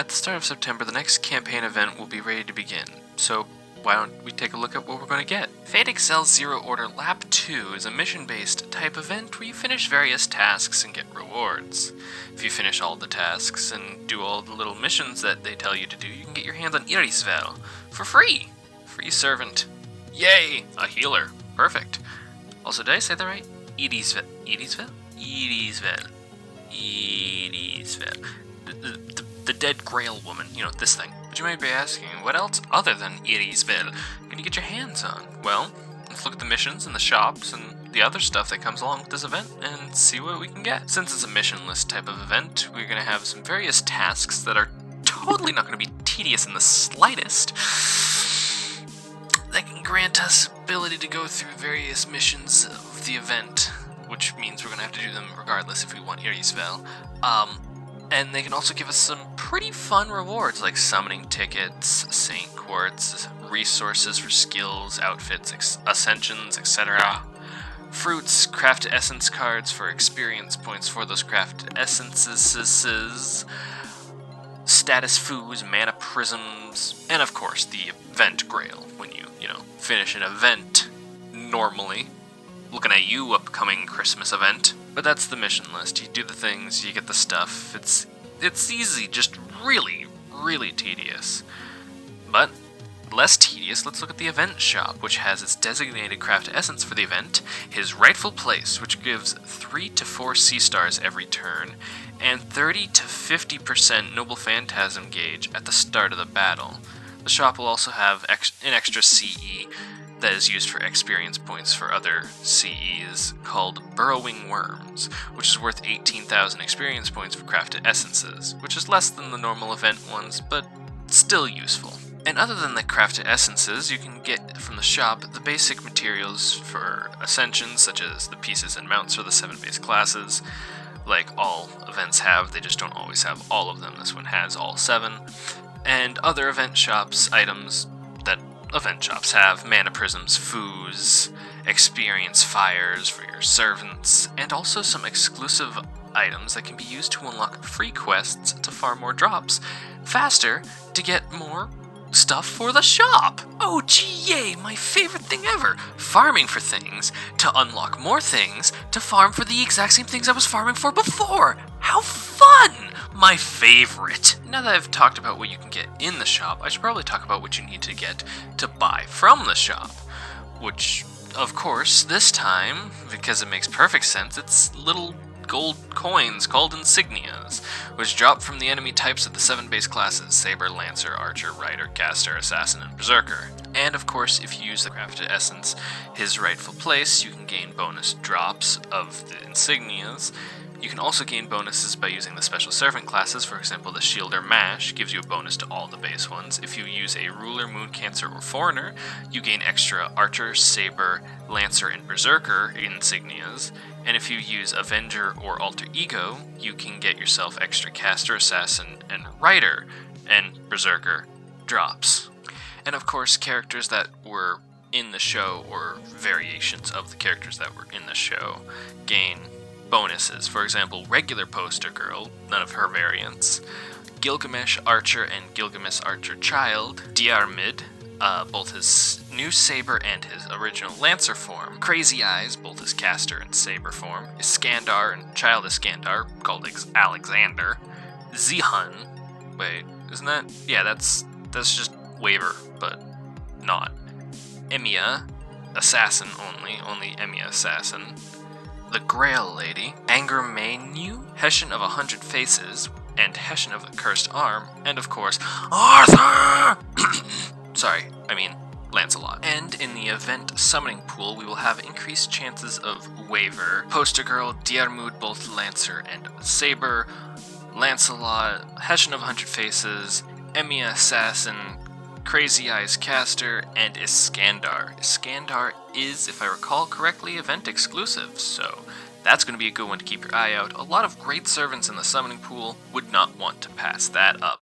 At the start of September, the next campaign event will be ready to begin, so why don't we take a look at what we're going to get? Fate Excel Zero Order Lap 2 is a mission-based type event where you finish various tasks and get rewards. If you finish all the tasks and do all the little missions that they tell you to do, you can get your hands on Irisvel for free! Free servant. Yay! A healer. Perfect. Also, did I say that right? Irisvel. Irisvel? Irisvel. Irisvel. The dead Grail woman, you know, this thing. But you might be asking, what else other than Irisvel can you get your hands on? Well, let's look at the missions and the shops and the other stuff that comes along with this event and see what we can get. Since it's a mission list type of event, we're going to have some various tasks that are totally not going to be tedious in the slightest. That can grant us ability to go through various missions of the event, which means we're going to have to do them regardless if we want Irisvel. And they can also give us some pretty fun rewards, like summoning tickets, Saint Quartz, resources for skills, outfits, ascensions, etc. Fruits, craft essence cards for experience points for those crafted essences, status foods, mana prisms, and of course the event grail when you finish an event normally. Looking at you, upcoming Christmas event. But that's the mission list. You do the things, you get the stuff. It's easy, just really, really tedious. But less tedious, let's look at the event shop, which has its designated craft essence for the event, his rightful place, which gives 3 to 4 sea stars every turn, and 30 to 50% noble phantasm gauge at the start of the battle. The shop will also have an extra CE that is used for experience points for other CEs called Burrowing Worms, which is worth 18,000 experience points for crafted essences, which is less than the normal event ones, but still useful. And other than the crafted essences, you can get from the shop the basic materials for ascensions, such as the pieces and mounts for the 7 base classes, like all events have, they just don't always have all of them. This one has all 7. And other event shops items that event shops have, mana prisms, foos, experience fires for your servants, and also some exclusive items that can be used to unlock free quests to farm more drops faster to get more stuff for the shop. Oh gee, yay, my favorite thing ever. Farming for things to unlock more things to farm for the exact same things I was farming for before. How fun! My favorite. Now that I've talked about what you can get in the shop, I should probably talk about what you need to get to buy from the shop. Which, of course, this time, because it makes perfect sense, it's little gold coins called insignias, which drop from the enemy types of the 7 base classes: Saber, Lancer, Archer, Rider, Caster, Assassin, and Berserker. And of course, if you use the crafted essence, his rightful place, you can gain bonus drops of the insignias. You can also gain bonuses by using the special servant classes. For example, the Shielder Mash gives you a bonus to all the base ones. If you use a Ruler, Moon Cancer, or Foreigner, you gain extra Archer, Saber, Lancer, and Berserker insignias. And if you use Avenger or Alter Ego, you can get yourself extra Caster, Assassin, and Rider, and Berserker drops. And of course, characters that were in the show, or variations of the characters that were in the show, gain bonuses. For example, regular Poster Girl, none of her variants, Gilgamesh Archer and Gilgamesh Archer Child, Diarmid, both his new Saber and his original Lancer form, Crazy Eyes, both his Caster and Saber form, Iskandar and Child Iskandar, called Alexander, Zihun, wait, isn't that? Yeah, that's just Waver, but not. Emiya, Assassin only Emiya Assassin, the Grail Lady, Anger Manu, Hessian of 100 Faces, and Hessian of the Cursed Arm, and of course, Arthur! Sorry, I mean Lancelot. And in the event summoning pool, we will have increased chances of Waver, Poster Girl, Diarmid, both Lancer and Saber, Lancelot, Hessian of 100 Faces, Emiya Assassin, Crazy Eyes Caster, and Iskandar. Iskandar is, if I recall correctly, event exclusive, so that's going to be a good one to keep your eye out. A lot of great servants in the summoning pool, would not want to pass that up.